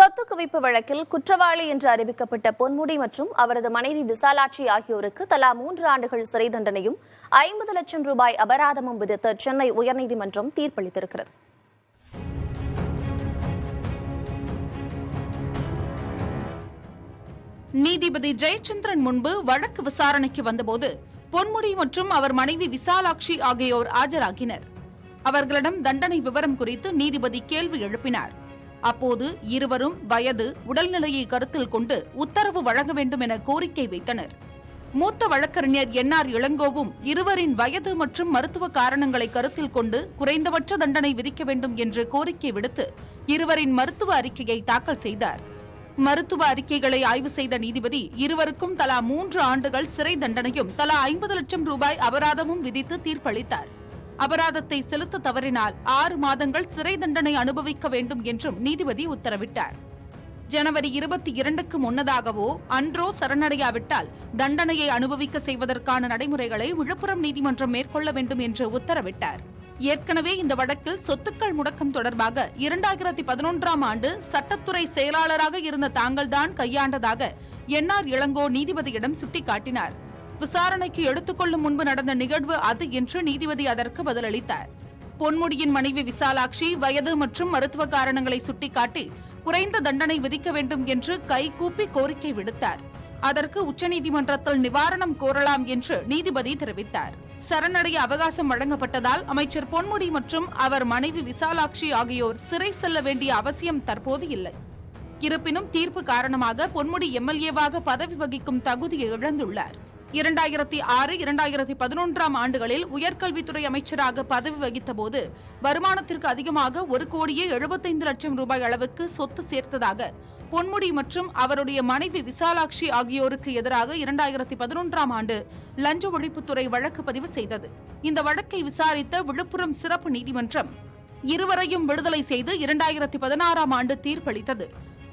சொத்து குவிப்பு வழக்கில் குற்றவாளி என்று அறிவிக்கப்பட்ட பொன்முடி மற்றும் அவரது மனைவி விசாலாட்சி ஆகியோருக்கு தலா 3 ஆண்டுகள் சிறை தண்டனையும் 50 லட்சம் ரூபாய் அபராதமும் விதித்து சென்னை உயர்நீதிமன்றம் தீர்ப்பளித்திருக்கிறது. நீதிபதி ஜெயச்சந்திரன் முன்பு வழக்கு விசாரணைக்கு வந்தபோது பொன்முடி மற்றும் அவர் மனைவி விசாலாட்சி ஆகியோர் ஆஜராகினர். அவர்களிடம் தண்டனை விவரம் குறித்து நீதிபதி கேள்வி எழுப்பினார். அப்போது இருவரும் வயது, உடல்நிலையை கருத்தில் கொண்டு உத்தரவு வழங்க வேண்டும் என கோரிக்கை வைத்தனர். மூத்த வழக்கறிஞர் NR இளங்கோவும் இருவரின் வயது மற்றும் மருத்துவ காரணங்களை கருத்தில் கொண்டு குறைந்தபட்ச தண்டனை விதிக்க வேண்டும் என்று கோரிக்கை விடுத்து இருவரின் மருத்துவ அறிக்கையை தாக்கல் செய்தார். மருத்துவ அறிக்கைகளை ஆய்வு செய்த நீதிபதி இருவருக்கும் தலா 3 ஆண்டுகள் சிறை தண்டனையும் தலா 50 லட்சம் ரூபாய் அபராதமும் விதித்து தீர்ப்பளித்தார். அபராதத்தை செலுத்த தவறினால் 6 மாதங்கள் சிறை தண்டனை அனுபவிக்க வேண்டும் என்றும் நீதிபதி உத்தரவிட்டார். ஜனவரி 22க்கு முன்னதாகவோ அன்றோ சரணடையாவிட்டால் தண்டனையை அனுபவிக்க செய்வதற்கான நடைமுறைகளை விழுப்புரம் நீதிமன்றம் மேற்கொள்ள வேண்டும் என்று உத்தரவிட்டார். ஏற்கனவே இந்த வழக்கில் சொத்துக்கள் முடக்கம் தொடர்பாக 2011ஆம் ஆண்டு சட்டத்துறை செயலாளராக இருந்த தாங்கள்தான் கையாண்டதாக NR இளங்கோ நீதிபதியிடம் சுட்டிக்காட்டினார். விசாரணைக்கு எடுத்துக்கொள்ளும் முன்பு நடந்த நிகழ்வு அது என்று நீதிபதி அதற்கு பதிலளித்தார். பொன்முடியின் மனைவி விசாலாட்சி வயது மற்றும் மருத்துவ காரணங்களை சுட்டிக்காட்டி குறைந்த தண்டனை விதிக்க வேண்டும் என்று கைகூப்பி கோரிக்கை விடுத்தார். அதற்கு உச்சநீதிமன்றத்தில் நிவாரணம் கோரலாம் என்று நீதிபதி தெரிவித்தார். சரணடைய அவகாசம் வழங்கப்பட்டதால் அமைச்சர் பொன்முடி மற்றும் அவர் மனைவி விசாலாட்சி ஆகியோர் சிறை செல்ல வேண்டிய அவசியம் தற்போது இல்லை. இருப்பினும் தீர்ப்பு காரணமாக பொன்முடி MLA-வாக பதவி வகிக்கும் தகுதியை இழந்துள்ளார். 2006, 2011ஆம் ஆண்டுகளில் உயர்கல்வித்துறை அமைச்சராக பதவி வகித்த போது வருமானத்திற்கு அதிகமாக 1,75 லட்சம் ரூபாய் அளவுக்கு சொத்து சேர்த்ததாக பொன்முடி மற்றும் அவருடைய மனைவி விசாலாட்சி ஆகியோருக்கு எதிராக 2011ஆம் ஆண்டு லஞ்ச ஒழிப்புத்துறை வழக்கு பதிவு செய்தது. இந்த வழக்கை விசாரித்த விழுப்புரம் சிறப்பு நீதிமன்றம் இருவரையும் விடுதலை செய்து 2016ஆம் ஆண்டு தீர்ப்பளித்தது.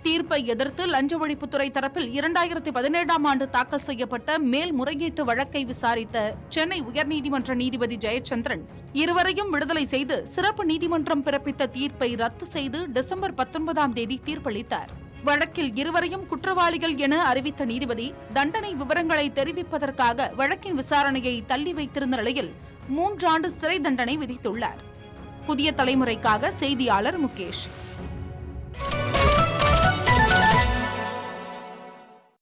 தீர்ப்பை எதிர்த்து லஞ்ச ஒழிப்புத்துறை தரப்பில் 2017ஆம் ஆண்டு தாக்கல் செய்யப்பட்ட மேல்முறையீட்டு வழக்கை விசாரித்த சென்னை உயர்நீதிமன்ற நீதிபதி ஜெயச்சந்திரன் இருவரையும் விடுதலை செய்து சிறப்பு நீதிமன்றம் பிறப்பித்த தீர்ப்பை ரத்து செய்து டிசம்பர் 19ஆம் தேதி தீர்ப்பளித்தார். வழக்கில் இருவரையும் குற்றவாளிகள் என அறிவித்த நீதிபதி தண்டனை விவரங்களை தெரிவிப்பதற்காக வழக்கின் விசாரணையை தள்ளி வைத்திருந்த நிலையில் 3 ஆண்டு சிறை தண்டனை விதித்துள்ளார். புதிய தலைமுறைக்காக செய்தியாளர் முகேஷ்.